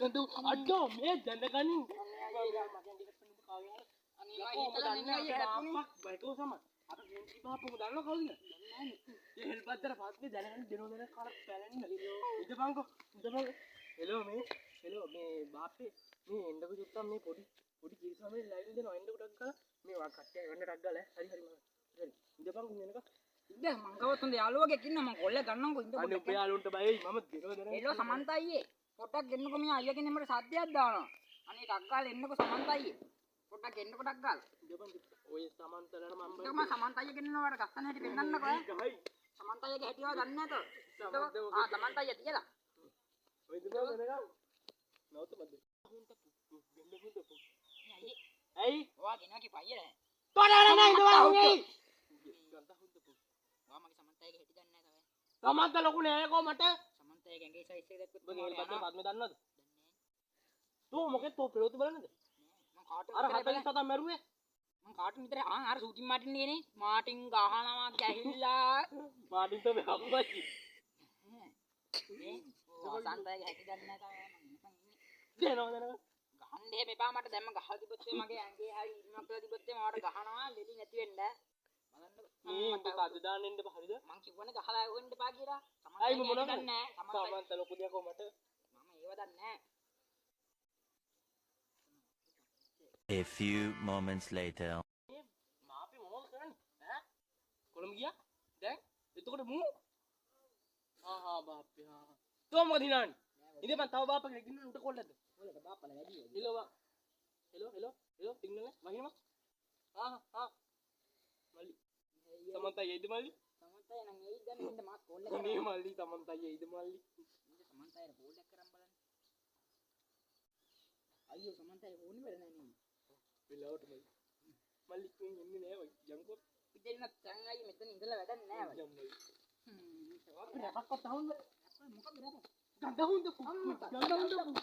tentu ada me dandakan ini baik lo sama apa gengsi bapak udah lo kali ya hebat dah pasti dandakan deno karat pelan itu bang kok hello me bape me endako chutta me podi kirisa me line deno endako daggala me wa katte wanna daggala hari itu bang meneka ඉතින් මං ගාව තුන් යාළුවගෙක් ඉන්න මං කොල්ල ගන්නම්කෝ ඉඳ අනේ ඔබ යාළුවන්ට බයයි මම දෙනවා දැන් එළෝ සමන්ත අයියේ පොඩ්ඩක් ගෙන්නකෝ මේ අයියාගේ නම්බරේ සද්දයක් දානවා අනේ ටක් ගාලා එන්නකෝ සමන්ත අයියේ පොඩ්ඩක් ගෙන්නකෝ ටක් ගාලා ඔය සමන්තලට මම මම සමන්ත අයියා ගෙන්නනවාට ගස්සන හැටි පෙන්නන්නකෝ ඈ සමන්ත අයියාගේ හැටිව දන්නේ නැතෝ සමන්ත අයියා තියලා ඔය දෙනවා දැනගා නවත මැද ඇයි ඔයා ගෙනවා කි පයිය නෑ තොරණ නෑ ඉඳලා උනේ සමන්ත ලොකු නෑ කො මට සමන්ත අයියාගේ ඇඟේ සයිස් එක දැක්කොත් ඔබ ගේ බද්ද පද්ම දන්නවද තෝ මොකෙද තෝ පෙරොතු බලන්නද මං කාටුන් අර 47 මරුවේ මං කාටුන් විතර අර සූටින් මාටින් නේ මාටින් ගහනවා ගැහිලා මාටින් තෝ මේ අප්පච්චි මේ වසන්ත අයියාගේ හැටි දන්නේ නැහැ දෙනවා දෙනවා ගහන්න එහෙම එපා මට දැම්ම ගහලා තිබ්බොත් මගේ ඇඟේ හරි ඉන්නක් කියලා තිබ්බොත් මට ගහනවා ලෙඩි නැති වෙන්න බලන්න මේ උඹ කඩ දාන්න එන්න හරිද මං කිව්වනේ ගහලා වෙන්න එපා කියලා අයි මොනවද දන්නේ නැහැ සමන්ත ලොකු දෙයක් මට මම ඒව දන්නේ නැහැ A few moments later. මාපේ මොනවද කරන්නේ ඈ කොළඹ ගියා දැන් එතකොට මූ බාප්පේ තෝ මොකද හිනාන්නේ ඉතින් මං තව බාප්පා කෙනෙක් ඉන්න උට කොල්ලද ඔයාලට බාප්පලා වැඩි හෙලෝ සිග්නල් වහිනවා මල්ලි සමන්ත අයියද මල්ලි සමන්ත අයියා නම් එයි දැන් මෙන්න මාත් කෝල් එක අනේ මල්ලි සමන්ත අයියද මල්ලි සමන්ත අයියා කෝල් එක කරන් බලන්න අයියෝ සමන්ත අයියා ෆෝන් වල නැහැ නේ වෙලාවට මල්ලි කින් එන්නේ නෑ වයි යන්කෝ ඉතින් නැත්නම් අයියා මෙතන ඉඳලා වැඩක් නෑ වයි අපිට අපක් තහුන් මොකක්ද රට ගඳහුන්ද ගඳහුන්ද